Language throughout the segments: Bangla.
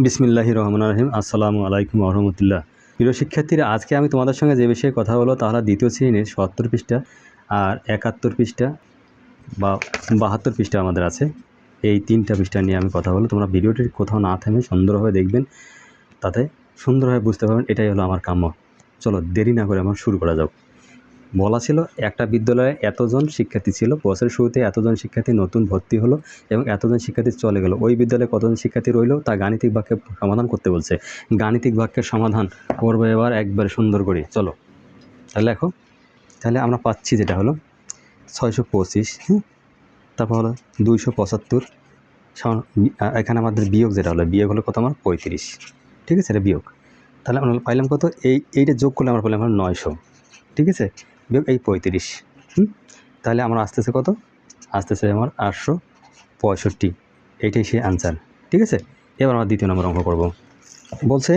বিসমিল্লাহির রহমানির রহিম। আসসালামু আলাইকুম ওয়া রাহমাতুল্লাহ। প্রিয় শিক্ষার্থীরা, আজকে আমি তোমাদের সঙ্গে যে বিষয়ে কথা বলবো তা হলো দ্বিতীয় শ্রেণীর ৭০ পৃষ্ঠা আর ৭১ পৃষ্ঠা বা ৭২ পৃষ্ঠা আমাদের আছে। এই তিনটা পৃষ্ঠা নিয়ে আমি কথা বলবো। তোমরা ভিডিওটি কোথাও না থেমে সুন্দরভাবে দেখবেন, তাতে সুন্দরভাবে বুঝতে পারবেন। এটাই হলো আমার কাম্য। চলো দেরি না করে আমার শুরু করা যাক। বলা ছিল একটা বিদ্যালয়ে এতজন শিক্ষার্থী ছিল, বছরের শুরুতে এতজন শিক্ষার্থী নতুন ভর্তি হলো এবং এতজন শিক্ষার্থী চলে গেল। ওই বিদ্যালয়ে কতজন শিক্ষার্থী রইল তা গাণিতিক বাক্যের সমাধান করতে বলছে। গাণিতিক বাক্যের সমাধান করবো এবার একবারে সুন্দর করে। চলো তাহলে দেখো, তাহলে আমরা পাচ্ছি যেটা হলো 625, তারপর হলো 275। এখানে আমাদের বিয়োগ যেটা হলো, বিয়োগ হলো কত আমার 35, ঠিক আছে, এটা বিয়োগ। তাহলে আমরা পাইলাম কত, এইটা যোগ করলে আমরা পাইলাম 900, ঠিক আছে, বিয়োগ এই 35। তাহলে আমার আসতেছে কত, আসতেছে আমার 865। এইটাই সেই আনসার, ঠিক আছে। এবার আমরা দ্বিতীয় নম্বর অঙ্ক করব। বলছে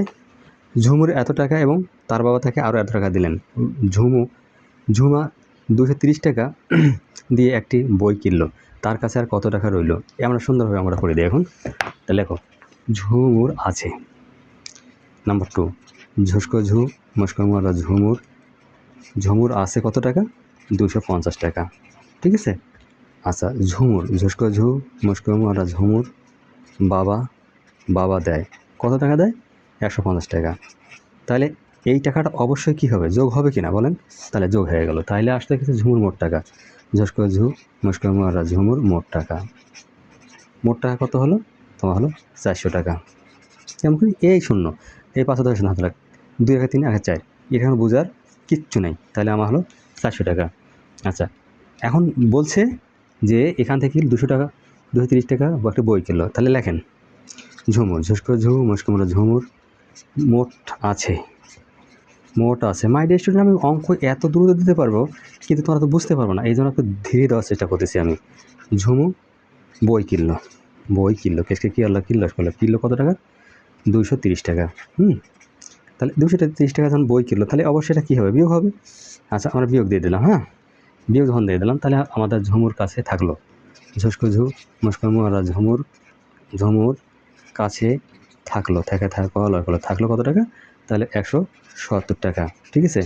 ঝুমুর এত টাকা এবং তার বাবা তাকে আরও এত টাকা দিলেন। ঝুমা 230 টাকা দিয়ে একটি বই কিনলো, তার কাছে আর কত টাকা রইল। আমরা সুন্দরভাবে আমরা করে দিই এখন। তাহলে দেখো, ঝুমুর আছে, নাম্বার 2, ঝুসকো ঝু মুস্কো মারা ঝুমুর আছে কত টাকা, 250 টাকা, ঠিক আছে। আচ্ছা, ঝুসকো ঝু মুস্কো মারা বাবা দেয় কত টাকা দেয়, 150 টাকা। তাহলে এই টাকাটা অবশ্যই কী হবে, যোগ হবে কি না বলেন। তাহলে যোগ হয়ে গেল। তাহলে আসলে কিছু ঝুমুর মোট টাকা, ঝুসকো ঝু মুস্কো মারা ঝুমুর মোট টাকা কত হলো, তোমার হলো 400 টাকা। কেমন করি, এই শূন্য, এই 510 হাতে লাগ 2 1 3 1 4, এখানে বোঝার কিচ্ছু নেই। তাহলে আমার হলো 400 টাকা। আচ্ছা, এখন বলছে যে এখান থেকে 200 টাকা 230 টাকা একটা বই কিনলো। তাহলে লেখেন ঝুসকো ঝু মুস্কো মারা ঝুমুর মোট আছে। মাই ডিয়ার স্টুডেন্ট, আমি অঙ্ক এত দ্রুত দিতে পারবো কিন্তু তোমরা তো বুঝতে পারবো না, এই জন্য একটু ধীরে দেওয়ার চেষ্টা করতেছি আমি। ঝুমু বই কিনলো কেসকে কিনলো কত টাকা, 230 টাকা। তাহলে 230 টাকা যখন বই কিনলো, তাহলে অবশ্যই এটা কী হবে, বিয়োগ হবে। আচ্ছা, আমরা বিয়োগ দিয়ে দিলাম। বিয়োগ যখন দিয়ে দিলাম, তাহলে আমাদের ঝুমুর কাছে থাকলো, ঝুসকো ঝু মুস্কো মারা ঝুমুর কাছে থাকলো থাকলো কত টাকা, তাহলে 170 টাকা, ঠিক আছে।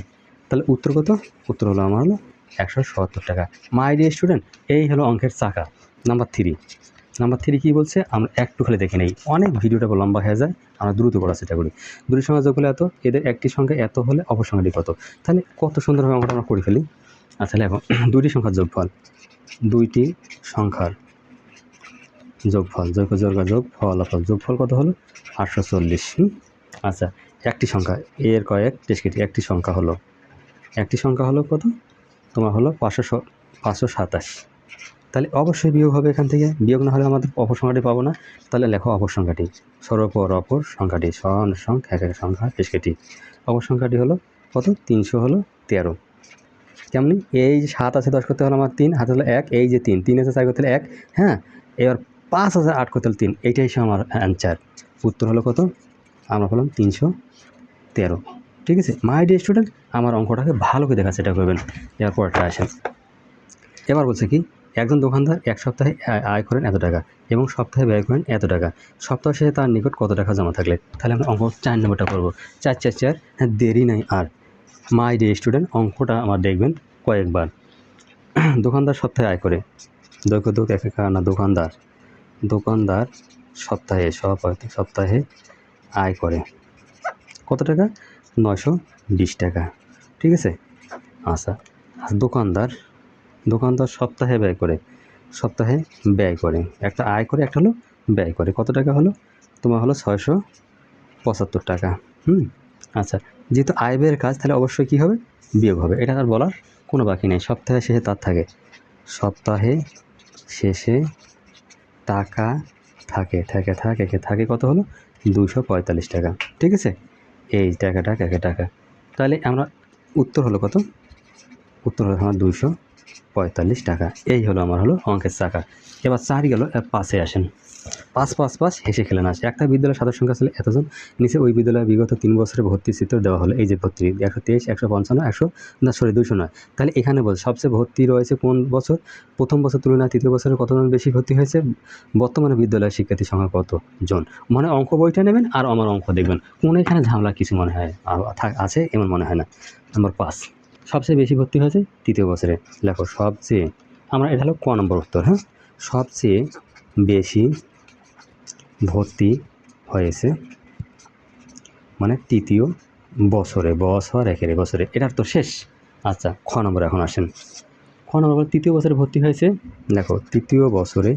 তাহলে উত্তর কত, উত্তর হলো আমার হলো 170 টাকা। মাই ডিয়ার স্টুডেন্ট, এই হলো অঙ্কের চাকা। নাম্বার 3 কী বলছে, আমরা একটু খালি দেখে নেই, অনেক ভিডিওটা লম্বা হয়ে যায়, আমরা দ্রুত করার চেষ্টা করি। দুটি সংখ্যা যোগ হলে এত, এদের একটি সংখ্যা এত হলে অপর সংখ্যাটি কত। তাহলে কত সুন্দরভাবে অঙ্কটা আমরা করে ফেলি। আচ্ছা এখন দুইটি সংখ্যার যোগফল, যোগফল কত হলো, 840। আচ্ছা, একটি সংখ্যা, এর কয়েক টেস্কেটি, একটি সংখ্যা হলো কত, তোমার হলো 527। তাহলে অবশ্যই বিয়োগ হবে এখান থেকে, বিয়োগ না হলে আমাদের অপর সংখ্যাটি পাবো না। তাহলে লেখো অপর সংখ্যাটি, সর্বপর অপর সংখ্যাটি এক এক সংখ্যা টেস্কেটি। অপর সংখ্যাটি হলো কত, 313। কেমনি, এই যে 7 আছে 10 করতে হলো আমার 3, হাতে হলো 1, এই যে 3 আছে 4 করতে হলে 1, এবার 5 আছে 8 করতে হলে 3, এইটাই সে আমার অ্যান্সার। উত্তর হলো কত, আমরা বললাম 313, ঠিক আছে। মাই ডিয়ার স্টুডেন্ট, আমার অঙ্কটাকে ভালো করে দেখা সেটা করবেন। এবার পরেরটা আসেন। এবার বলছে কি, একজন দোকানদার এক সপ্তাহে আয় করেন এত টাকা এবং সপ্তাহে ব্যয় করেন এত টাকা। সপ্তাহ শেষে তার নিকট কত টাকা জমা থাকলে। তাহলে আমরা অঙ্ক 4 নম্বরটা করবো। 4 4 4, দেরি নাই আর। মাই ডিয়ার স্টুডেন্ট, অঙ্কটা আমার দেখবেন কয়েকবার। দোকানদার সপ্তাহে আয় করে, দোক একা না, দোকানদার সপ্তাহে আয় করে কত টাকা, 920 টাকা, ঠিক আছে। আচ্ছা, দোকানদার সপ্তাহে ব্যয় করে, একটা আয় করে একটা হলো ব্যয় করে, কত টাকা হলো, তোমার হলো 675 টাকা। আচ্ছা, যেহেতু আয় ব্যয়ের কাজ, তাহলে অবশ্যই কী হবে, বিয়োগ হবে, এটা আর বলার কোনো বাকি নেই। সপ্তাহে শেষে তার থাকে, সপ্তাহে শেষে টাকা থাকে কত হলো, 245 টাকা, ঠিক আছে। এই টাকাটা টাকা। তাহলে আমরা উত্তর হলো কত, উত্তর হলো আমার 245 টাকা। এই হলো আমার হলো অঙ্কের চাকা। এবার 4 গেল, 5-এ আসেন। পাঁচ পাঁচ পাঁচ হেসে খেলে না আসে। একটা বিদ্যালয়ের ছাত্র সংখ্যা ছিল এতজন, নিচে ওই বিদ্যালয়ে বিগত 3 বছরে ভর্তি চিত্র দেওয়া হলো। এই যে ভর্তি 123, 155, 209। তাহলে এখানে বল সবচেয়ে ভর্তি রয়েছে কোন বছর? প্রথম বছর তুলনায় তৃতীয় বছরে কতজন বেশি ভর্তি হয়েছে? বর্তমানে বিদ্যালয়ের শিক্ষার্থীর সংখ্যা কতজন? মানে অঙ্ক বইটা নেবেন আর আমার অঙ্ক দেখবেন, কোনো এখানে ঝামেলা কিছু মনে হয় আছে এমন মনে হয় না। নম্বর 5, সবচেয়ে বেশি ভর্তি হয়েছে তৃতীয় বছরে। লেখো সবচেয়ে, আমরা এটা হলো ক নম্বর উত্তর। হ্যাঁ, সবচেয়ে বেশি ভর্তি হয়েছে মানে তৃতীয় বছরে, বছর একের বছরে, এটার তো শেষ। আচ্ছা, খ নম্বর এখন আসেন। খ নম্বর তৃতীয় বছরে ভর্তি হয়েছে, দেখো তৃতীয় বছরে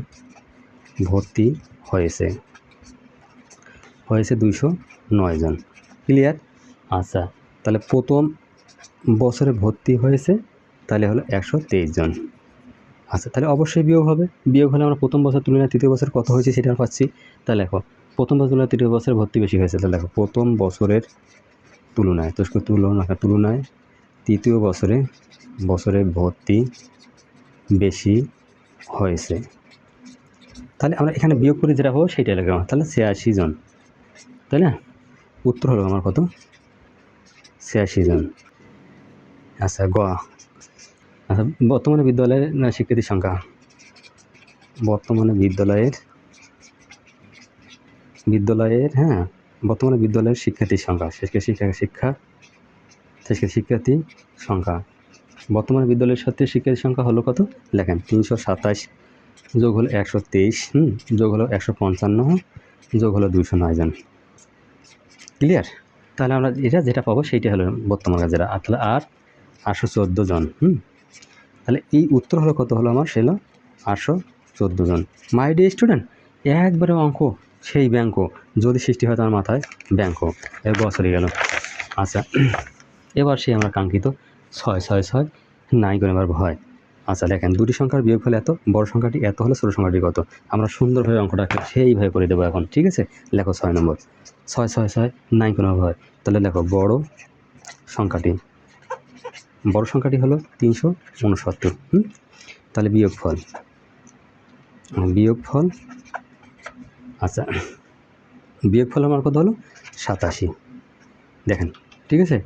ভর্তি হয়েছে 209 জন। ক্লিয়ার? আচ্ছা, তাহলে প্রথম বছরে ভর্তি হয়েছে তাহলে হলো 123 জন। আচ্ছা, তাহলে অবশ্যই বিয়োগ হবে। বিয়োগ হলে আমরা প্রথম বছর তুলনায় তৃতীয় বছর কত হয়েছে সেটা পাচ্ছি। তাহলে দেখো প্রথম বছর তুলনায় তৃতীয় বছরে ভর্তি বেশি হয়েছে, তাহলে দেখো প্রথম বছরের তুলনায় তুলনায় তৃতীয় বছরে ভর্তি বেশি হয়েছে। তাহলে আমরা এখানে বিয়োগ করে যেটা হবো সেইটাই লাগবে, তাহলে 86 জন। তাই না? উত্তর হলো আমার কত? 86 জন। আচ্ছা, গ। আচ্ছা, বর্তমানে বিদ্যালয়ের শিক্ষার্থীর সংখ্যা, বর্তমানে বিদ্যালয়ের হ্যাঁ, বর্তমানে বিদ্যালয়ের শিক্ষার্থীর সংখ্যা, শিক্ষার্থী সংখ্যা, বর্তমানে বিদ্যালয়ের সাথে শিক্ষার্থীর সংখ্যা হলো কত? লেখেন 327 যোগ হলো 123, যোগ হলো 155, যোগ হলো 209 জন। ক্লিয়ার? তাহলে আমরা যেটা পাবো সেইটা হলো বর্তমান যেটা, তাহলে 814 জন। তাহলে এই উত্তর হলো কত হলো আমার? সেটা 814 জন। মাই ডিয়ার স্টুডেন্ট, একবারে অঙ্ক সেই ব্যাঙ্ক যদি সৃষ্টি হয় তার মাথায় ব্যাঙ্ক এর বছরই গেল। আচ্ছা, এবার সেই আমরা কাঙ্ক্ষিত 6 6 6 নাই করে এবার ভয়। আচ্ছা দেখেন, দুটি সংখ্যার বিয়োগ হলে এত, বড় সংখ্যাটি এত হলে ছোটো সংখ্যাটি কত? আমরা সুন্দরভাবে অঙ্কটাকে সেইভাবে করে দেবো এখন। ঠিক আছে, লেখো 6 নম্বর। 6 6 6 নাই কোনো ভয়। তাহলে লেখো বড় সংখ্যাটি হলো 369। তাহলে বিয়োগফল, আচ্ছা বিয়োগফল আমার কত হলো? 87। দেখেন, ঠিক আছে,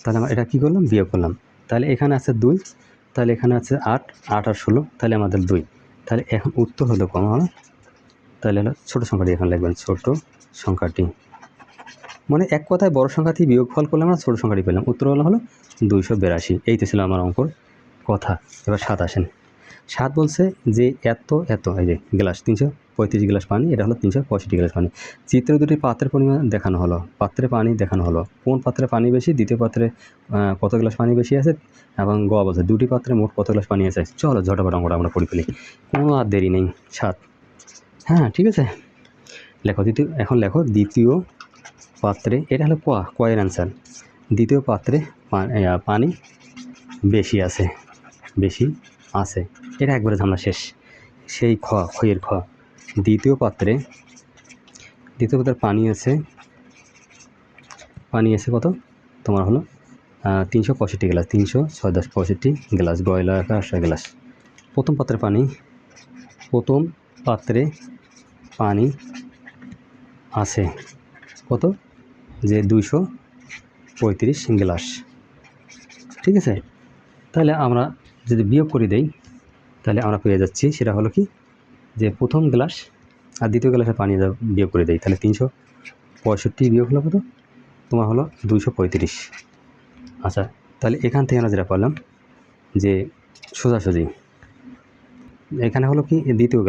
তাহলে আমরা এটা কী করলাম? বিয়োগ করলাম। তাহলে এখানে আছে 2, তাহলে এখানে আছে 8 8 আর 16, তাহলে আমাদের 2। তাহলে এখন উত্তর হলো কম হলো, তাহলে হলো ছোটো সংখ্যাটি এখন লিখবেন, ছোটো সংখ্যাটি। মানে এক কথায় বড় সংখ্যাটি বিয়োগফল করলে আমরা ছোটো সংখ্যাটি পেলাম। উত্তর হলো 282। এই তো ছিল আমার অঙ্কর কথা। এবার 7 আসেন। 7 বলছে যে এত এই যে গ্লাস 335 গ্লাস পানি, এটা হলো 365 গ্লাস পানি। চিত্রে দুটি পাত্রের পরিমাণ দেখানো হলো, পাত্রে পানি দেখানো হলো। কোন পাত্রে পানি বেশি? দ্বিতীয় পাত্রে কত গ্লাস পানি বেশি আছে? এবং গ বলছে দুটি পাত্রে মোট কত গ্লাস পানি আছে। চলো ঝটাপট অঙ্কটা আমরা পড়ে ফেলি, কোনো আর দেরি নেই। 7, হ্যাঁ ঠিক আছে, লেখো এখন লেখো দ্বিতীয় পাত্রে, এটা হলো কয়ের অ্যান্সার। দ্বিতীয় পাত্রে পানি বেশি আছে, এটা একবারে ঝামেলা শেষ। সেই খয়ের খ, দ্বিতীয় পাত্রে পানি আছে কত? তোমার হলো 365 গ্লাস, 365 গ্লাস, গয়লা 8 গ্লাস। প্রথম পাত্রে পানি আছে কত? যে 235 গ্লাস। ঠিক আছে, তাহলে আমরা যদি বিয়োগ করে দেই তাহলে আমরা পেয়ে যাচ্ছি, সেটা হলো কি যে প্রথম গ্লাস আর দ্বিতীয় গ্লাসের পানি বিয়োগ করে দেই, তাহলে 365 বিয়োগ হলো কত? তোমার হলো 235। আচ্ছা, তাহলে এখান থেকে আমরা যেটা পারলাম যে সোজাসুজি এখানে হলো কি দ্বিতীয়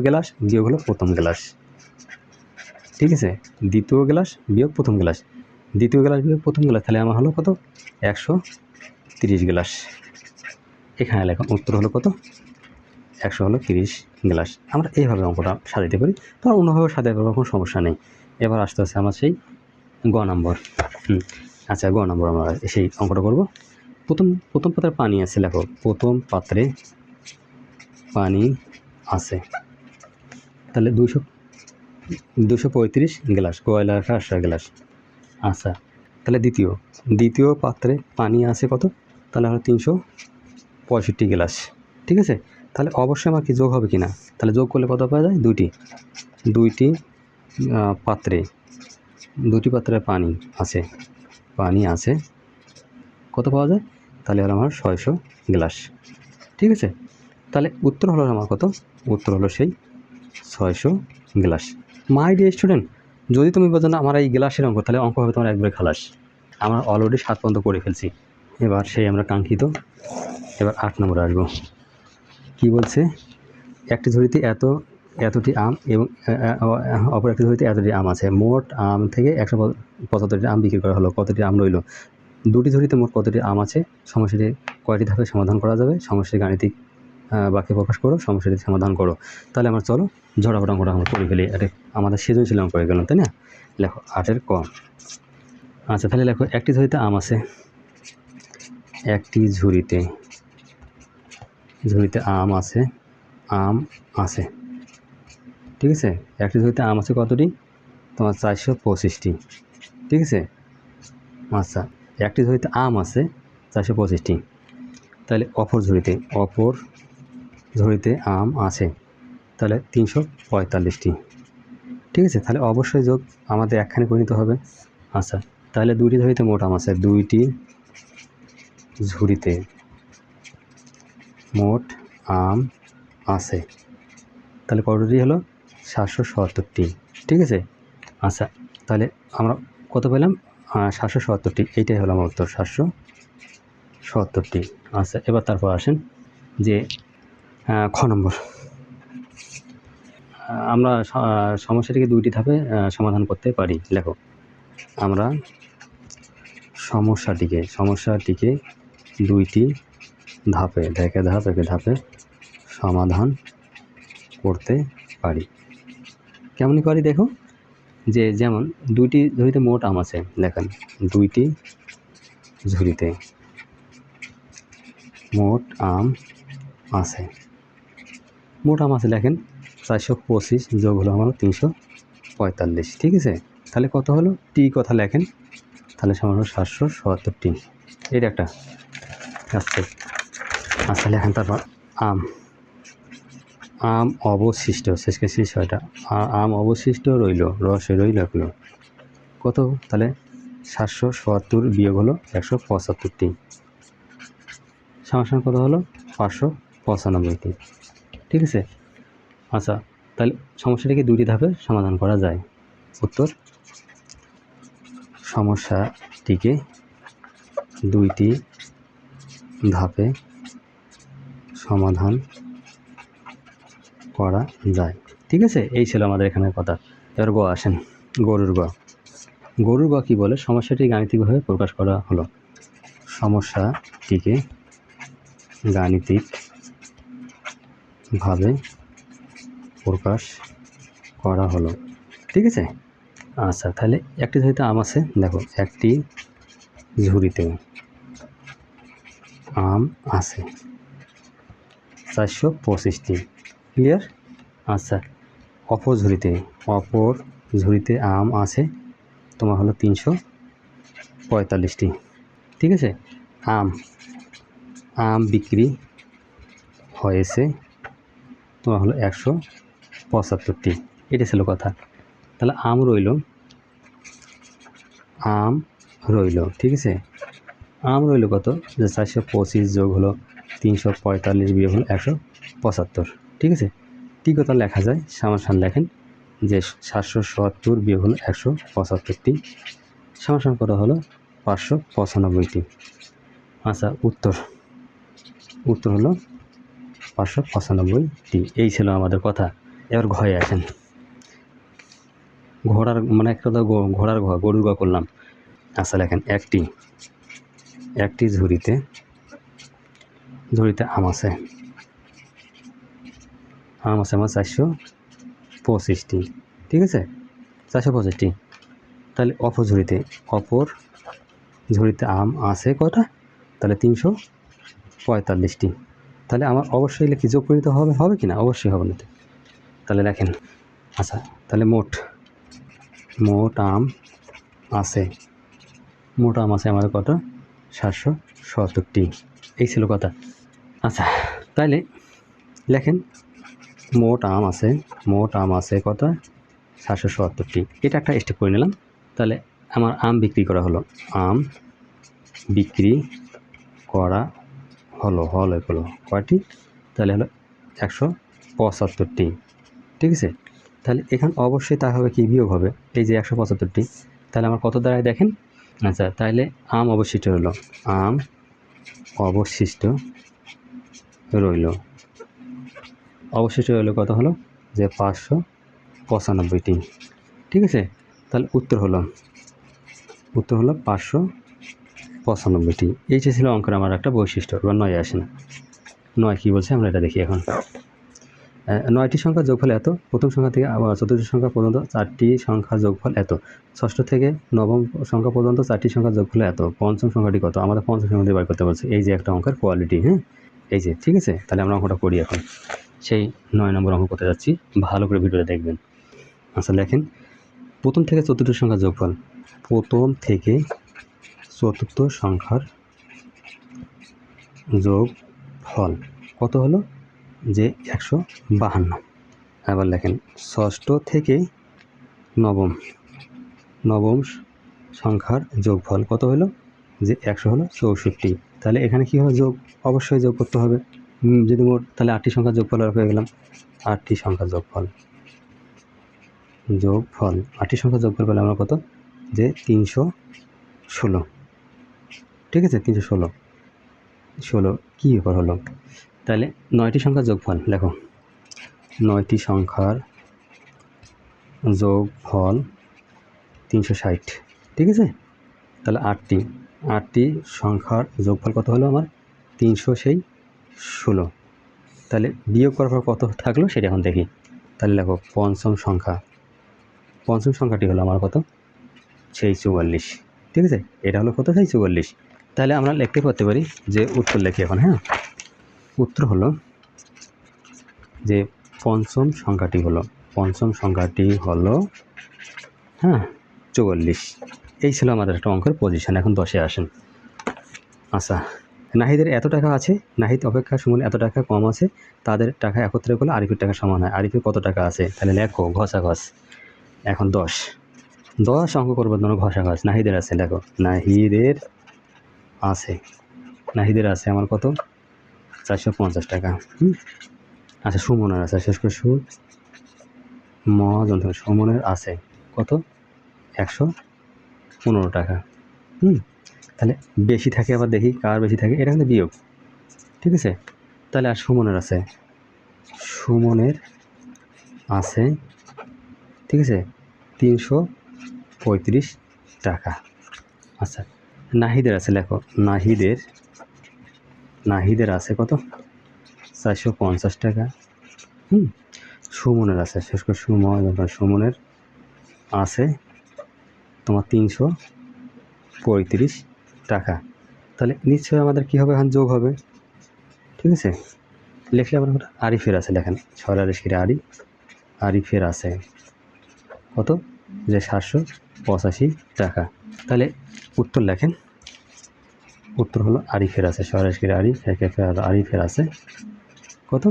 গ্লাস বিয়োগ হলো প্রথম গ্লাস। ঠিক আছে, দ্বিতীয় গ্লাস বিয়োগ প্রথম গ্লাস, তাহলে আমার হলো কত? 130 গ্লাস। এখানে লেখা উত্তর হলো কত? 130 গ্লাস। আমরা এইভাবে অঙ্কটা সাজাতে পারি, তো অন্যভাবে সাজাতে পারবো, কোনো সমস্যা নেই। এবার আসতে আসতে আমার সেই গ নম্বর। আচ্ছা, গ নম্বর আমরা সেই অঙ্কটা করবো। প্রথম পাত্রে পানি আছে, লেখো প্রথম পাত্রে পানি আছে, তাহলে 235 গ্লাস, কয়লা 8 গ্লাস। আচ্ছা, তাহলে দ্বিতীয় পাত্রে পানি আছে কত? তাহলে হলো 365 গ্লাস। ঠিক আছে, তাহলে অবশ্যই আমার কি যোগ হবে কি না? তাহলে যোগ করলে কত পাওয়া যায়? দুইটি পাত্রে পানি আছে কত পাওয়া যায়? তাহলে হলো আমার 600 গ্লাস। ঠিক আছে, তাহলে উত্তর হলো আমার কত? উত্তর হলো সেই 600 গ্লাস। মাই ডিয়ার স্টুডেন্ট, যদি তুমি বোঝো না আমার এই গ্লাসের অঙ্ক, তাহলে অঙ্ক হবে তোমার একবারে খালাস। আমরা অলরেডি 7 পর্যন্ত করে ফেলছি। এবার সেই আমরা কাঙ্ক্ষিত, এবার 8 নম্বরে আসবো। কি বলছে? একটি ঝুড়িতে এতটি আম এবং অপর একটি ঝুড়িতে এতটি আম আছে। মোট আম থেকে 175টি আম বিক্রি করা হলো। কতটি আম রইল? দুটি ঝুড়িতে মোট কতটি আম আছে? সমস্যাটি কয়টি ধাপে সমাধান করা যাবে? সমস্যাটি গাণিতিক বাক্যে প্রকাশ করো, সমস্যাটি সমাধান করো। তাহলে আমরা চলো ঝটাফট অঙ্কটা আমরা করে ফেলি। এটা আমাদের সৃজনশীল অঙ্ক হয়ে গেলাম, তাই না? লেখো 8-এর ক। আচ্ছা, তাহলে লেখো একটি ঝুড়িতে আম আছে। একটি ঝুড়িতে আম আছে। ঠিক আছে, একটি ঝুড়িতে আম আছে কতটি? তোমার 425টি। ঠিক আছে, আচ্ছা, একটি ঝুড়িতে আম আছে 425টি। তাহলে অপর ঝুড়িতে আম আছে তাহলে 345টি। ঠিক আছে, তাহলে অবশ্যই যোগ আমাদের একখানে করে নিতে হবে। আচ্ছা, তাহলে দুইটি ঝুড়িতে মোট আম আছে, দুইটি ঝুড়িতে মোট আম আছে, তাহলে কতটি হলো? 777টি। ঠিক আছে, আচ্ছা, তাহলে আমরা কত পেলাম? 777টি। এইটাই হলো আমার উত্তর, 777টি। আচ্ছা, এবার তারপর আসেন যে খ নম্বর। আমরা সমস্যাটিকে দুইটি ধাপে সমাধান করতে পারি। লেখো, আমরা সমস্যাটিকে দুইটি ধাপে সমাধান করতে পারি। কেমনই পারি দেখো, যে যেমন দুইটি ঝুড়িতে মোট আম আছে, দেখেন দুইটি ঝুড়িতে মোট আম আছে দেখেন 425 যোগ হলো আমার 345। ঠিক আছে, তাহলে কত হলো? টি কথা লেখেন, তাহলে সমান হলো 777টি। এটা একটা আসছে। আচ্ছা, লেখেন তারপর আম অবশিষ্ট, শেষকে শেষ হয়টা, আম অবশিষ্ট রইল, রসে রইল কত? তাহলে 777 বিয়োগ হলো 175টি, সমান কত হলো? 595টি। ঠিক আছে, আচ্ছা, তাহলে সমস্যাটিকে দুইটি ধাপে সমাধান করা যায়। উত্তর, সমস্যাটিকে দুইটি ধাপে সমাধান করা যায়। ঠিক আছে, এই ছিল আমাদের এখানে কথা। এবার গ আসেন, গরুর গ কী বলে? সমস্যাটি গাণিতিকভাবে প্রকাশ করা হলো। সমস্যাটিকে গাণিতিকভাবে প্রকাশ করা হলো। ঠিক আছে, আচ্ছা, তাহলে একটি ঝুড়িতে আম আছে, দেখো একটি ঝুড়িতে আম আছে 425টি। ক্লিয়ার? আচ্ছা, অপর ঝুড়িতে আম আছে তোমার হলো 345টি। ঠিক আছে, আম বিক্রি হয়েছে তোমার হলো 175টি। এটা ছিল কথা। তাহলে আম রইল। ঠিক আছে, আম রইল কত? যে 425 যোগ হলো 345 বিয়োগ হলো 175। ঠিক আছে, টি কথা লেখা যায়, সমান লেখেন যে 777 বিয়োগ হলো 175টি, সমান কত হলো? 595টি। আচ্ছা, উত্তর হলো 595টি। এই ছিল আমাদের কথা। এবার ঘয়ে আসেন, ঘোড়ার একটা তো গরুর গ করলাম। আচ্ছা, লেখেন একটি ঝুড়িতে আম আছে আমার 425টি। ঠিক আছে, 425টি। তাহলে অপর ঝুড়িতে আম আছে কটা? তাহলে 345টি। তাহলে আমার অবশ্যই কি যোগ করে দিতে হবে কি না? অবশ্যই হবে না। তাহলে লেখেন, আচ্ছা, তাহলে মোট আম আছে আমাদের কত? 777টি। এই ছিল কথা। আচ্ছা, তাইলে লেখেন মোট আম আছে কত 777টি। এটা একটা স্টেপ করে নিলাম। তাহলে আমার আম বিক্রি করা হলো, আম বিক্রি করা হলো কয়টি, তাহলে হলো 175টি। ঠিক আছে, তাহলে এখানে অবশ্যই তা হবে কি, বিয়োগ হবে। এই যে 175টি, তাহলে আমার কত দাঁড়ায় দেখেন। আচ্ছা, তাহলে আম অবশিষ্ট হলো, আম অবশিষ্ট রইল কত হলো, যে 595টি। ঠিক আছে, তাহলে উত্তর হলো 595টি। এইটা ছিল অঙ্কের আমার একটা বৈশিষ্ট্য। এবার 9 আসেন। 9 কী বলছে আমরা এটা দেখি এখন। 9টি সংখ্যা যোগফল এত, প্রথম সংখ্যা থেকে চতুর্থ সংখ্যা পর্যন্ত 4টি সংখ্যা যোগফল এত, ষষ্ঠ থেকে নবম সংখ্যা পর্যন্ত 4টি সংখ্যা যোগফল এত, পঞ্চম সংখ্যাটি কত, আমাদের পঞ্চম সংখ্যাটি বের করতে বলছে। এই যে একটা অঙ্কের কোয়ালিটি, হ্যাঁ, এই যে। ঠিক আছে, তাহলে আমরা অঙ্কটা করি এখন। সেই 9 নম্বর অঙ্ক করতে যাচ্ছি, ভালো করে ভিডিওটা দেখবেন। আচ্ছা দেখেন, প্রথম থেকে চতুর্থ সংখ্যা যোগফল, প্রথম থেকে চতুর্থ সংখ্যার যোগফল কত হলো, যে 152। আবার লেখেন, ষষ্ঠ থেকে নবম সংখ্যার যোগফল কত হলো, যে 164। তাহলে এখানে কী হবে, যোগ, অবশ্যই যোগ করতে হবে। যদি মোট, তাহলে 8টি সংখ্যার যোগফল হয়ে গেলাম, 8টি সংখ্যার যোগফল 8টি সংখ্যার যোগফল পেলাম আমরা কত, যে 316। ঠিক আছে, 316 কী ব্যাপার হলো, তাহলে 9টি সংখ্যার যোগফল দেখো, 9টি সংখ্যার যোগফল 360। ঠিক আছে, তাহলে 8টি সংখ্যার যোগফল কত হলো আমার, 316। তাহলে বিয়োগ করার পর কত থাকলো সেটা এখন দেখি। তাহলে দেখো, পঞ্চম সংখ্যাটি হলো আমার কত, সেই 44। ঠিক আছে, এটা হলো কত, সেই 44। তাহলে আমরা লিখতে পারতে পারি যে উত্তর লিখি এখন। হ্যাঁ, উত্তর হলো যে পঞ্চম সংখ্যাটি হলো, হ্যাঁ, 44। এই ছিল আমাদের একটা অঙ্কের পজিশন। এখন 10-এ আসেন। আচ্ছা, নাহিদের এত টাকা আছে, নাহিদ অপেক্ষা সুমন এত টাকা কম আছে, তাদের টাকা একত্রে করলে আরিফের টাকা সমান হয়। আরিফের কত টাকা আছে, তাহলে লেখো ঘষাঘষ। এখন 10 অঙ্ক করবো, ধরো ঘষাঘষ। নাহিদের আছে, লেখো, নাহিদের আছে আমার কত, 450 টাকা। আচ্ছা, সুমনের আছে, শেষ করে সুমনের আছে কত, 115 টাকা। তাহলে বেশি থাকে, আবার দেখি কার বেশি থাকে, এটা কিন্তু বিয়োগ। ঠিক আছে, তাহলে আর সুমনের আছে, ঠিক আছে, 335 টাকা। আচ্ছা, নাহিদের আছে, লেখো, নাহিদের আছে কত, 450 টাকা। সুমনের আছে, শেষ করে সুমনের আছে তোমার 335 টাকা। তাহলে নিশ্চয়ই আমাদের কী হবে, এখন যোগ হবে। ঠিক আছে, লিখলে আবার আরিফের আছে, লেখেন সরাসরি আরিফের আছে কত, যে 785 টাকা। তাহলে উত্তর লেখেন, উত্তর হলো আরিফের আছে, সরাসরি আরিফের আছে কত,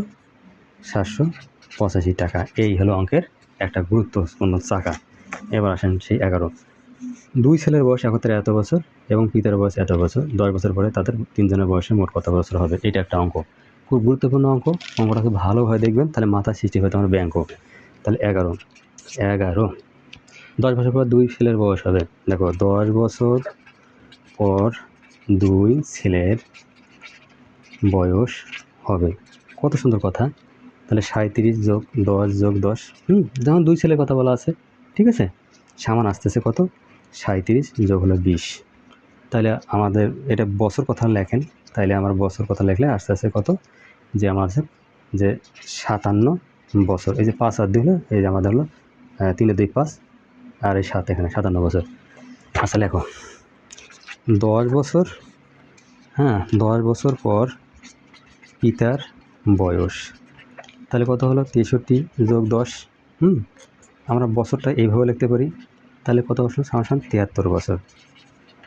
785 টাকা। এই হলো অঙ্কের একটা গুরুত্বপূর্ণ চাকা। এবার আসেন সেই 11। দুই ছেলের বয়স একত্রে এত বছর এবং পিতার বয়স এত বছর, 10 বছর পরে তাদের তিনজনের বয়সে মোট কত বছর হবে। এটা একটা অঙ্ক, খুব গুরুত্বপূর্ণ অঙ্ক। অঙ্কটাকে ভালোভাবে দেখবেন, তাহলে মাথা সৃষ্টি হয়তো আমার ব্যাঙ্ক। তাহলে 11 10 বছর পর দুই ছেলের বয়স হবে। দেখো, 10 বছর পর দুই ছেলের বয়স হবে, কত সুন্দর কথা। তাহলে 37 যোগ 10 যোগ 10, যেমন দুই ছেলের কথা বলা আছে। ঠিক আছে, সামান আসতেছে কত, 37 যোগ হলো 20। তাহলে আমাদের এটা বছর কথা লেখেন, তাইলে আমার বছর কথা লিখলে আস্তে আস্তে কত, যে আমার আছে যে 57 বছর। এই যে 5 আর 2 হলো, এই যে আমাদের হলো 3 2 5 আর এই 7, এখানে 57 বছর। আচ্ছা লেখো, 10 বছর, 10 বছর পর পিতার বয়স, তাহলে কত হলো, 63 যোগ 10। আমরা বছরটা এইভাবে লিখতে পারি, তাহলে কত বছর, 73 বছর।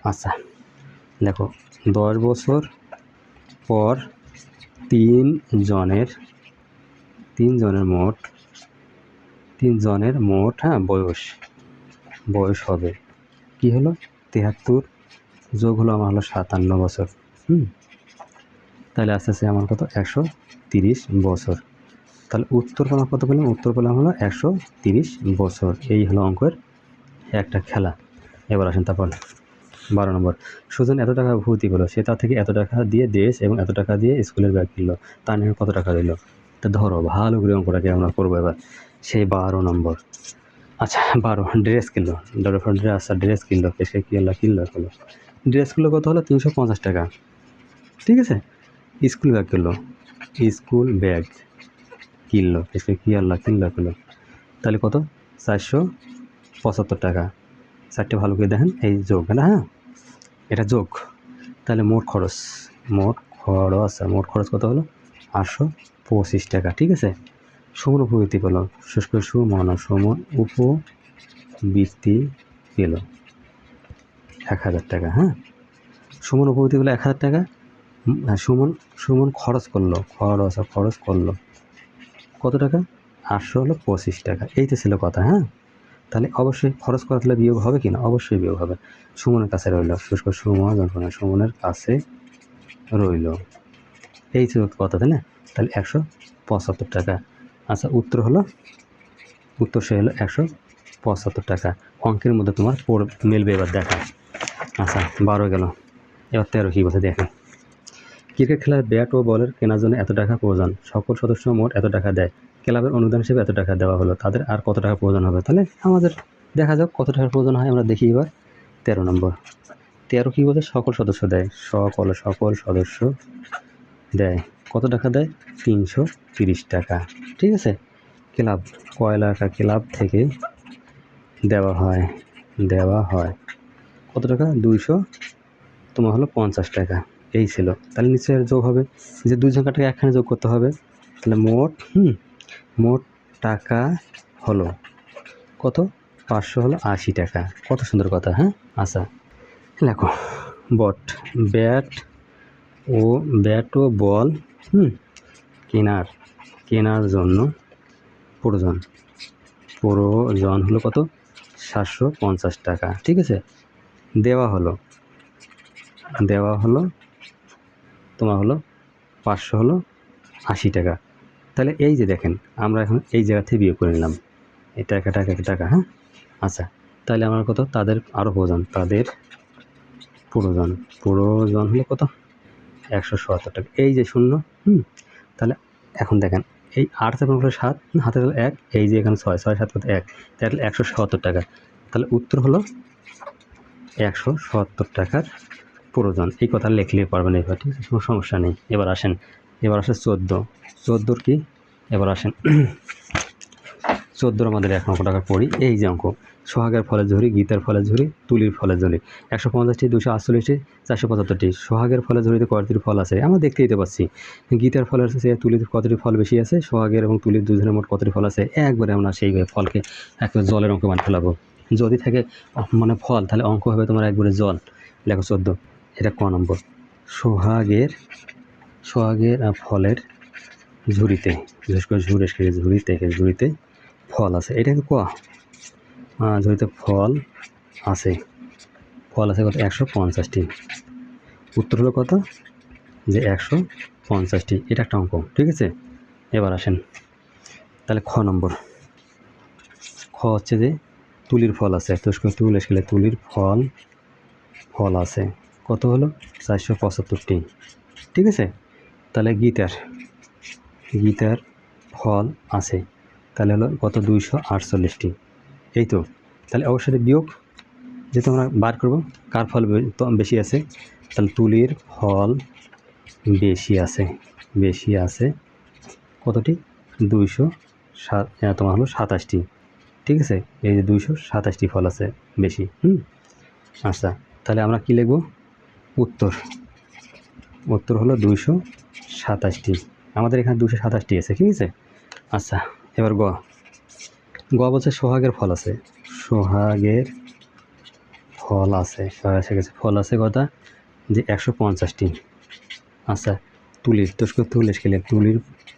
আচ্ছা দেখো, 10 বছর পর 3 জনের তিনজনের মোট হ্যাঁ বয়স হবে কি হলো 73 যোগ হলো আমার হলো 57 বছর। তাহলে আস্তে আস্তে আমার কত 130 বছর। তাহলে উত্তর পেলাম কত পেলাম? উত্তর পেলাম হলো 130 বছর। এই হলো অঙ্কের একটা খেলা। এবার আসেন তারপর 12 নম্বর। সুজন এত টাকা ভর্তি করলো, সে তার থেকে এত টাকা দিয়ে ড্রেস এবং এত টাকা দিয়ে স্কুলের ব্যাগ কিনলো, তার নিয়ে কত টাকা দিল? তা ধরো ভালো করে অঙ্কটাকে আমরা করবো এবার। সেই 12 নম্বর। আচ্ছা 12 ড্রেস কিনলো, ড্রেস কিনলো, সে কিনলো হলো ড্রেস কিনলো কত হলো 350 টাকা। ঠিক আছে। স্কুল ব্যাগ কিনলো, কিনলো তাহলে কত 475 টাকা। চারটে ভালো করে দেখেন, এই যোগ না, হ্যাঁ এটা যোগ। তাহলে মোট খরচ কত হলো 825 টাকা। ঠিক আছে। সমান উপবৃত্তি পেল, সমান উপবৃত্তি পেল 1000 টাকা। হ্যাঁ সমান উপবৃত্তি পেল 1000 টাকা। সুমন খরচ করলো কত টাকা? 825 টাকা। এই তো ছিল কথা। হ্যাঁ তাহলে অবশ্যই খরচ করা তাহলে বিয়োগ হবে কি না? অবশ্যই বিয়োগ হবে। সুমনের কাছে রইল, সুমনের কাছে রইল, এই ছিল কথা, তাই না? তাহলে 175 টাকা। আচ্ছা উত্তর সে হলো 175 টাকা। অঙ্কের মধ্যে তোমার মিলবে, এবার দেখা। আচ্ছা 12 গেল, এবার 13 কী বলছে দেখেন। ক্রিকেট খেলার ব্যাট ও বলের কেনার জন্য এত টাকা প্রয়োজন, সকল সদস্য মোট এত টাকা দেয়, ক্লাবের অনুদান হিসেবে এত টাকা দেওয়া হলো, তাদের আর কত টাকা প্রয়োজন হবে? তাহলে আমাদের দেখা যাক কত টাকার প্রয়োজন হয়। আমরা দেখি এবার 13 নম্বর। 13 কী বলছে? সকল সদস্য দেয়, সকল সদস্য দেয় কত টাকা দেয়? 330 টাকা। ঠিক আছে। ক্লাব ক্লাব থেকে দেওয়া হয় কত টাকা? 200 তোমার হলো 50 টাকা। এই ছিল। তাহলে নিশ্চয়ই যোগ হবে, যে 2 সংখ্যাটাকে একখানে যোগ করতে হবে। তাহলে মোট টাকা হলো কত? 580 টাকা। কত সুন্দর কথা। হ্যাঁ আচ্ছা লেখো ব্যাট ও বল কেনার জন্য প্রয়োজন হলো কত? 750 টাকা। ঠিক আছে। দেওয়া হলো তোমার হলো 580 টাকা। তাহলে এই যে দেখেন, আমরা এখন এই জায়গা থেকে বিয়োগ করে নিলাম, এই টাকা। হ্যাঁ আচ্ছা তাহলে আমার কত? তাদের আরও প্রয়োজন হলো কত? 170 টাকা। এই যে শূন্য। তাহলে এখন দেখেন, এই 8 7 7, হাতে হলো 1, এই যে এখানে 6 7 কত 1, তাহলে 170 টাকা। তাহলে উত্তর হলো 170 টাকার প্রয়োজন। এই কথা লিখলেই পারবেন এবার। ঠিক আছে, কোনো সমস্যা নেই। এবার আসে 14 কি? এবার আসেন 14 আমাদের 1 লক্ষ টাকা পড়ি। এই যে অঙ্ক, সোহাগের ফলের ঝুড়ি, গীতার ফলের ঝুড়ি, তুলির ফলের ঝুড়ি, 150টি, 248টি, 475টি। সোহাগের ফলের ঝুড়িতে কতটি ফল আছে? আমরা দেখতেই তো পাচ্ছি। গীতার ফলের চেয়ে তুলির কতটি ফল বেশি আছে? সোহাগের এবং তুলির দুজনের মোট কতটি ফল আছে? একবারে আমরা সেই ফলকে একবারে জলের অঙ্ক বানিয়ে ফেলাবো। যদি থাকে মানে ফল, তাহলে অঙ্ক হবে তোমার একবারে জল। লেখো 14। এটা ক নম্বর। সোহাগের ফলের ঝুড়িতে, বিশেষ করে ঝুড়িতে ফল আছে। এটা কিন্তু ক। ঝুড়িতে ফল আছে কত? 150টি। উত্তর হলো কত? যে 150টি। এটা একটা অঙ্ক। ঠিক আছে। এবার আসেন তাহলে খ নম্বর। খ হচ্ছে যে তুলির ফল আছে, তুলির ফল আছে কত হলো? 475টি। ঠিক আছে। তাহলে গীতার ফল আছে, তাহলে হলো কত? 248টি। এই তো। তাহলে অবশ্যই বিয়োগ, যেহেতু আমরা বার করবো কার ফল বেশি আছে, তাহলে তুলির ফল বেশি আছে কতটি? 207, তোমার হলো 27টি। ঠিক আছে। এই যে 227টি ফল আছে বেশি। আচ্ছা তাহলে আমরা কি লিখব? উত্তর হলো 227টি। আমাদের এখানে 227টি আছে। ঠিক আছে। আচ্ছা এবার গ বলছে সোহাগের ফল আছে, ফল আছে কথা যে 150টি। আচ্ছা তুলির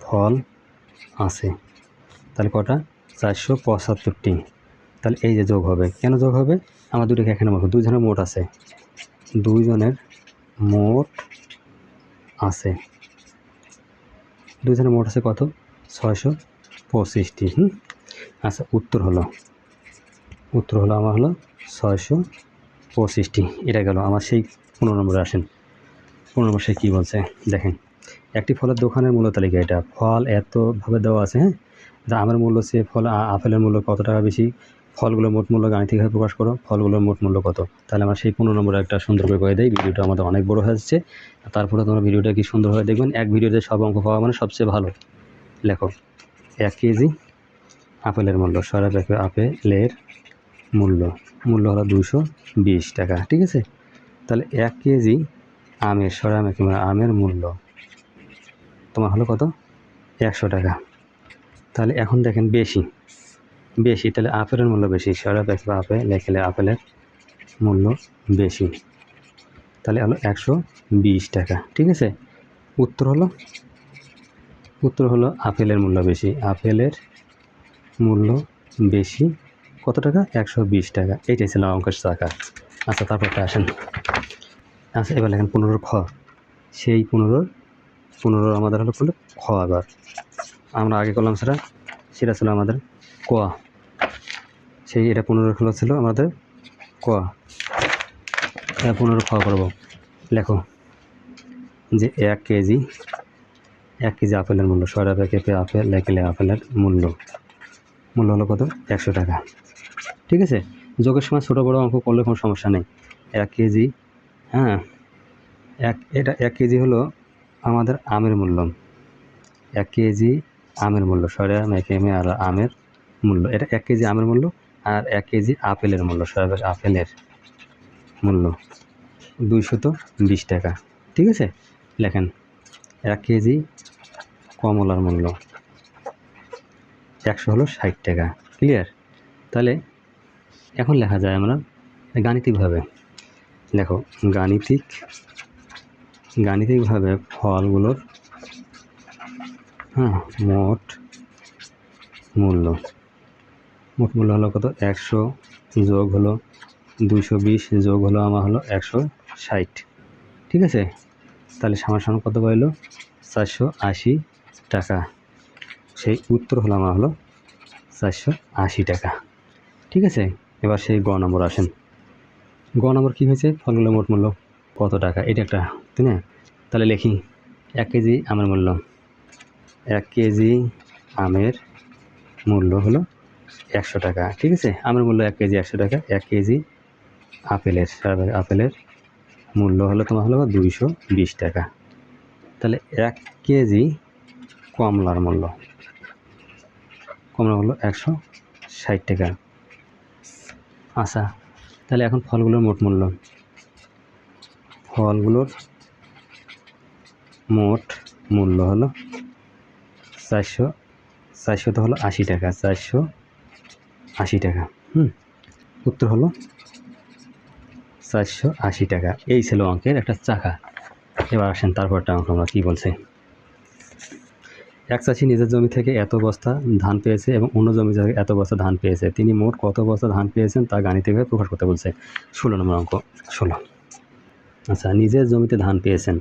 ফল আছে। তাহলে কটা? 475টি। তাহলে এই যে যোগ হবে, কেন যোগ হবে? আমার দুটোকে এখানে মোট, দুজনের মোট আছে, দুইজনের মোট আছে, দুজনের মোট আছে কত? 625টি। আচ্ছা, উত্তর হলো আমার হলো 625টি। এটা গেল আমার সেই 15 নম্বরে। আসেন 15 নম্বর সে কী বলছে দেখেন। একটি ফলের দোকানের মূল্য তালিকা এটা। ফল এতভাবে দেওয়া আছে, হ্যাঁ, যা আমের মূল্য চেয়ে ফল আপেলের মূল্য কত টাকা বেশি, ফলগুলোর মোট মূল্য গাণিতিকভাবে প্রকাশ করো, ফলগুলোর মোট মূল্য কত। তাহলে আমরা সেই 15 নম্বরে একটা সুন্দর করে দেয়। ভিডিওটা আমাদের অনেক বড় হয়ে যাচ্ছে, তারপরে তোমরা ভিডিওটা কি সুন্দরভাবে দেখবেন। এক ভিডিওতে সব অঙ্ক পাওয়া মানে সবচেয়ে ভালো। লেখো 1 কেজি আপেলের মূল্য, সরা আপেলের মূল্য হলো 220 টাকা। ঠিক আছে, তাহলে 1 কেজি আমের, সরা আমের মূল্য তোমার হলো কত? 100 টাকা। তাহলে এখন দেখেন বেশি, তাহলে আপেলের মূল্য বেশি, সরা আপেল লেখলে আপেলের মূল্য বেশি, তাহলে হলো 120 টাকা। ঠিক আছে, উত্তর হলো আপেলের মূল্য বেশি, আপেলের মূল্য বেশি কত টাকা? 120 টাকা। এইটাই ছিল অঙ্কের চাকা। আচ্ছা, তারপরটা আসেন। আচ্ছা, এবার লেখেন 15 খ। সেই 15 আমাদের হলো খ। আবার আমরা আগে করলাম সেটা ছিল আমাদের ক। সেই এটা 15 ছিল আমাদের ক। 15 খ করবো। লেখো যে 1 কেজি আপেলের মূল্য, সরা আপেল লেখলে আপেলের মূল্য হলো কত? 100 টাকা। ঠিক আছে, যোগের সময় ছোটো বড়ো অঙ্ক করলে কোনো সমস্যা নেই। 1 কেজি, হ্যাঁ, 1 কেজি হলো আমাদের আমের মূল্য। 1 কেজি আমের মূল্য, সরা আর আমের মূল্য, এটা 1 কেজি আমের মূল্য। আর 1 কেজি আপেলের মূল্য, সরা আপেলের মূল্য 220 টাকা। ঠিক আছে, লেখেন 1 কেজি কমলার মূল্য 100 হলো 60 টাকা। ক্লিয়ার? তাহলে এখন লেখা যায় আমরা গাণিতিকভাবে। দেখো গাণিতিকভাবে ফলগুলোর, হ্যাঁ, মোট মূল্য হলো কত? 100 যোগ হলো 220 যোগ হলো আমার হলো 160। ঠিক আছে, তাহলে সমান কত পাইলো? 480 টাকা। সেই উত্তর হলো আমার হলো 480 টাকা। ঠিক আছে, এবার সেই গ নম্বর আসেন। গ নম্বর কী হয়েছে? ফলগুলোর মোট মূল্য কত টাকা, এটা একটা, তাই না? তাহলে লিখি 1 কেজি আমের মূল্য, 1 কেজি আমের মূল্য হলো 100 টাকা। ঠিক আছে, আমের মূল্য 1 কেজি 100 টাকা। 1 কেজি আপেলের মূল্য হলো তোমার হলো 220 টাকা। তাহলে 1 কেজি কমলার মূল্য হলো 160 টাকা। আচ্ছা, তাহলে এখন ফলগুলোর মোট মূল্য, হলো 400 তো হলো 80 টাকা, 480 টাকা। উত্তর হলো 480 টাকা। এই ছিল অঙ্কের একটা চাকা। এবার আসেন তারপরটা অঙ্ক আমরা কী বলছে। এক চাষি নিজের জমি থেকে এত বস্তা ধান পেয়েছে এবং অন্য জমি থেকে এত বস্তা ধান পেয়েছে। তিনি মোট কত বস্তা ধান পেয়েছেন তা গাণিতিকভাবে প্রকাশ করতে বলছে। 16 নম্বর অঙ্ক। 16। আচ্ছা, নিজের জমিতে ধান পেয়েছেন,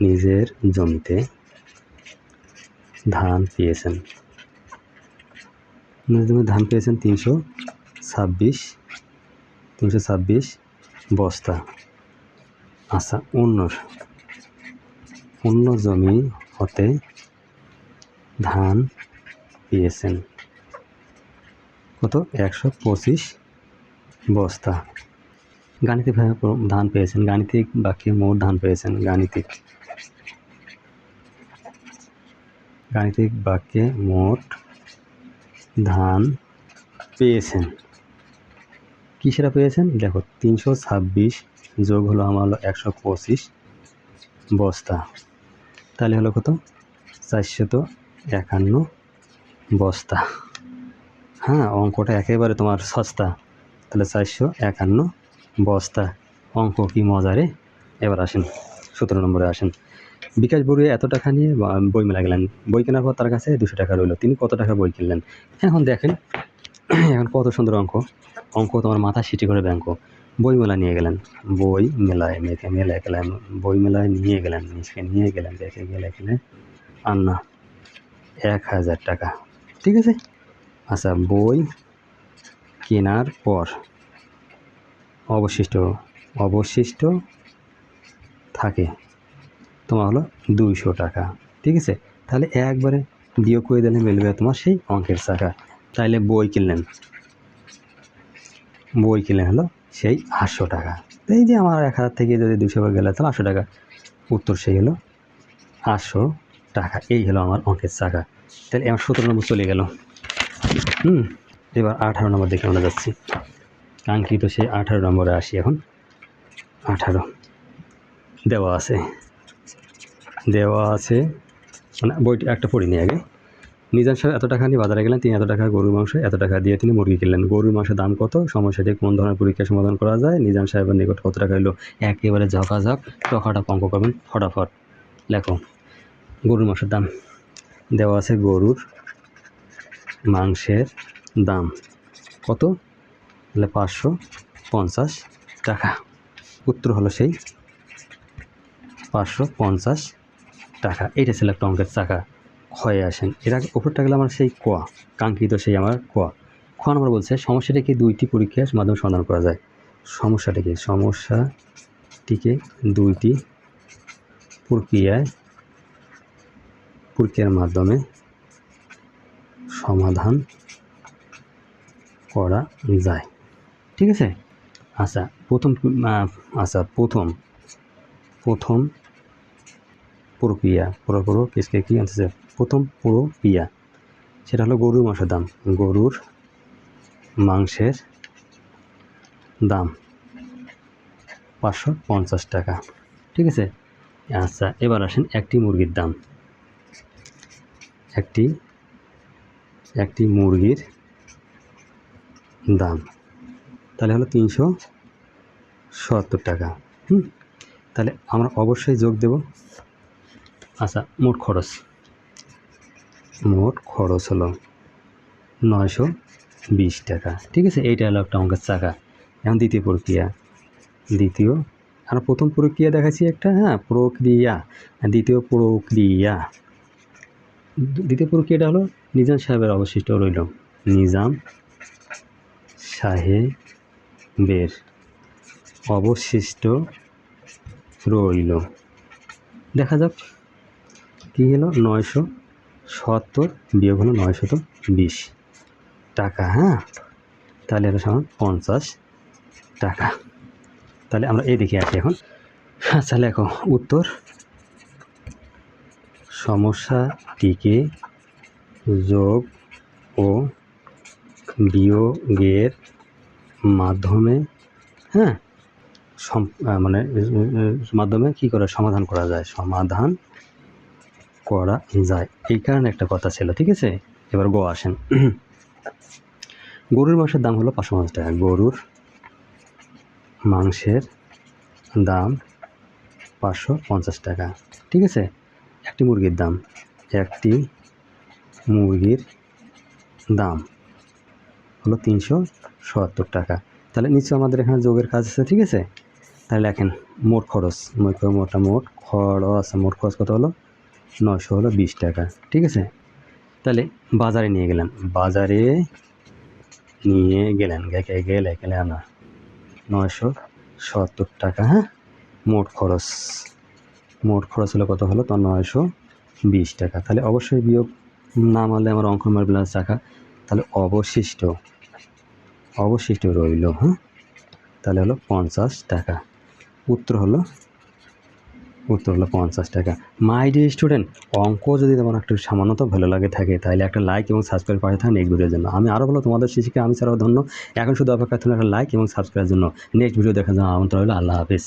নিজের জমিতে ধান পেয়েছেন 326 বস্তা। আচ্ছা, অন্য জমি হতে ধান পেয়েছেন কত? 125 বস্তা। গাণিতিকভাবে ধান পেয়েছেন, গাণিতিক বাক্যে মোট ধান পেয়েছেন, গাণিতিক বাক্যে মোট ধান পেয়েছেন। কিসেরা পেয়েছেন? দেখো 326 যোগ হলো আমার হলো 125 বস্তা, তাহলে হলো কত? 451 বস্তা। হ্যাঁ, অঙ্কটা একেবারে তোমার সস্তা। তাহলে 451 বস্তা। অঙ্ক কি মজা রে! এবার আসেন 17 নম্বরে আসেন। বিকাশ বড়ুয়া এত টাকা নিয়ে বই মেলা গেলেন। বই কেনার পর তার কাছে 200 টাকা রইল। তিনি কত টাকা বই কিনলেন? এখন দেখেন, এখন কত সুন্দর অঙ্ক তোমার মাথা সিটি করে ব্যাঙ্ক। বই মেলা নিয়ে গেলেন, বই মেলায় মেলায় গেলেন, বই মেলায় নিয়ে গেলেন, নিয়ে গেলেন, দেখে গেলে আর না 1000 টাকা। ঠিক আছে। আচ্ছা, বই কেনার পর অবশিষ্ট থাকে তোমার হলো 200 টাকা। ঠিক আছে। তাহলে একবারে বিয়োগ করে দিলে মিলবে তোমার সেই অঙ্কের টাকা। তাইলে বই কিনলেন হলো সেই 800 টাকা। এই যে আমার 1000 থেকে যদি 200 গেলে তাহলে 800 টাকা। উত্তর সেই হলো 800 টাকা। এই হলো আমার অঙ্কের টাকা। তাহলে আমার 17 নম্বর চলে গেল। এবার 18 নম্বর দেখে আমরা যাচ্ছি। কাঙ্ক্ষিত সেই 18 নম্বরে আসি। এখন 18 দেওয়া আছে মানে বইটি একটা পড়িনি আগে। নিজাম সাহেব এত টাকা নিয়ে বাজারে গেলেন, তিনি এত টাকা গরুর মাংস এত টাকা দিয়ে তিনি মুরগি কিনলেন। গরুর মাংসের দাম কত? সমস্যাটি কোন ধরনের পরীক্ষা সমাধান করা যায়? নিজাম সাহেবের নিকট কত টাকা হলো? একেবারে ঝকাঝক টকাটা অঙ্ক করবেন ফটাফট। লেখো গরুর মাংসের দাম দেওয়া আছে। গরুর মাংসের দাম কত? তাহলে 550 টাকা। উত্তর হলো সেই 550 টাকা। এইটা ছিল একটা অঙ্কের টাকা। ক্ষয়ে আসেন। এর আগে উপরটা গেলে আমার সেই ক, কাঙ্ক্ষিত সেই আমার ক নম্বর বলছে সমস্যাটিকে 2টি পরীক্ষার মাধ্যমে সমাধান করা যায়। সমস্যাটিকে 2টি প্রক্রিয়ার মাধ্যমে সমাধান করা যায়। ঠিক আছে। আচ্ছা, প্রথম প্রক্রিয়া কি আছে? প্রথম প্রক্রিয়া সেটা হলো গরুর মাংসের দাম। গরুর মাংসের দাম 550 টাকা। ঠিক আছে। আচ্ছা, এবার আসেন একটি মুরগির দাম। একটি মুরগির দাম তাহলে হলো 370 টাকা। তাহলে আমরা অবশ্যই যোগ দেব। আচ্ছা, মোট খরচ হলো 920 টাকা। ঠিক আছে। এইটা হলো একটা অঙ্কের টাকা। এখন দ্বিতীয় আর প্রথম প্রক্রিয়া দেখাচ্ছি একটা, প্রক্রিয়া। দ্বিতীয় প্রক্রিয়াটা হলো নিজাম সাহেবের অবশিষ্ট রইল। নিজাম সাহেবের অবশিষ্ট রইল। দেখা যাক কী হলো। 970 বিয়োগ হলো 920 টাকা। তাহলে এটা সমান 50 টাকা। তাহলে আমরা এই দিকে আসি এখন। আচ্ছা, লেখো উত্তর। সমস্যাটিকে যোগ ও বিয়োগের মাধ্যমে মাধ্যমে কী করে সমাধান করা যায়? এই কারণে একটা কথা ছিল। ঠিক আছে। এবার গ আসেন। গরুর মাংসের দাম হলো 550 টাকা। গরুর মাংসের দাম 550 টাকা। ঠিক আছে। একটি মুরগির দাম হলো 370 টাকা। তাহলে নিশ্চয় আমাদের এখানে যোগের কাজ আছে। ঠিক আছে। তাহলে লেখেন মোট খরচ কত হলো? 920 টাকা। ঠিক আছে। তাহলে বাজারে নিয়ে গেলেন না 970 টাকা। মোট খরচ হলো কত? হলো তো 920 টাকা। তাহলে অবশ্যই বিয়োগ না মারলে আমার অঙ্ক মারবে টাকা। তাহলে অবশিষ্ট রইল। তাহলে হলো 50 টাকা। উত্তর হলো 50 টাকা। মাই ডিয়ার স্টুডেন্ট, অঙ্ক যদি তোমার একটু সামান্যত ভালো লাগে থাকে তাহলে একটা লাইক এবং সাবস্ক্রাইব পাঠিয়ে থাকেন এই ভিডিওর জন্য। আমি আরও ভালো তোমাদের শিক্ষিকা আমি ছাড়াও ধন্য। এখন শুধু অপেক্ষা থাকুন একটা লাইক এবং সাবস্ক্রাইবের জন্য। নেক্সট ভিডিও দেখার জন্য আমন্ত্রণ রইল। আল্লাহ হাফেজ।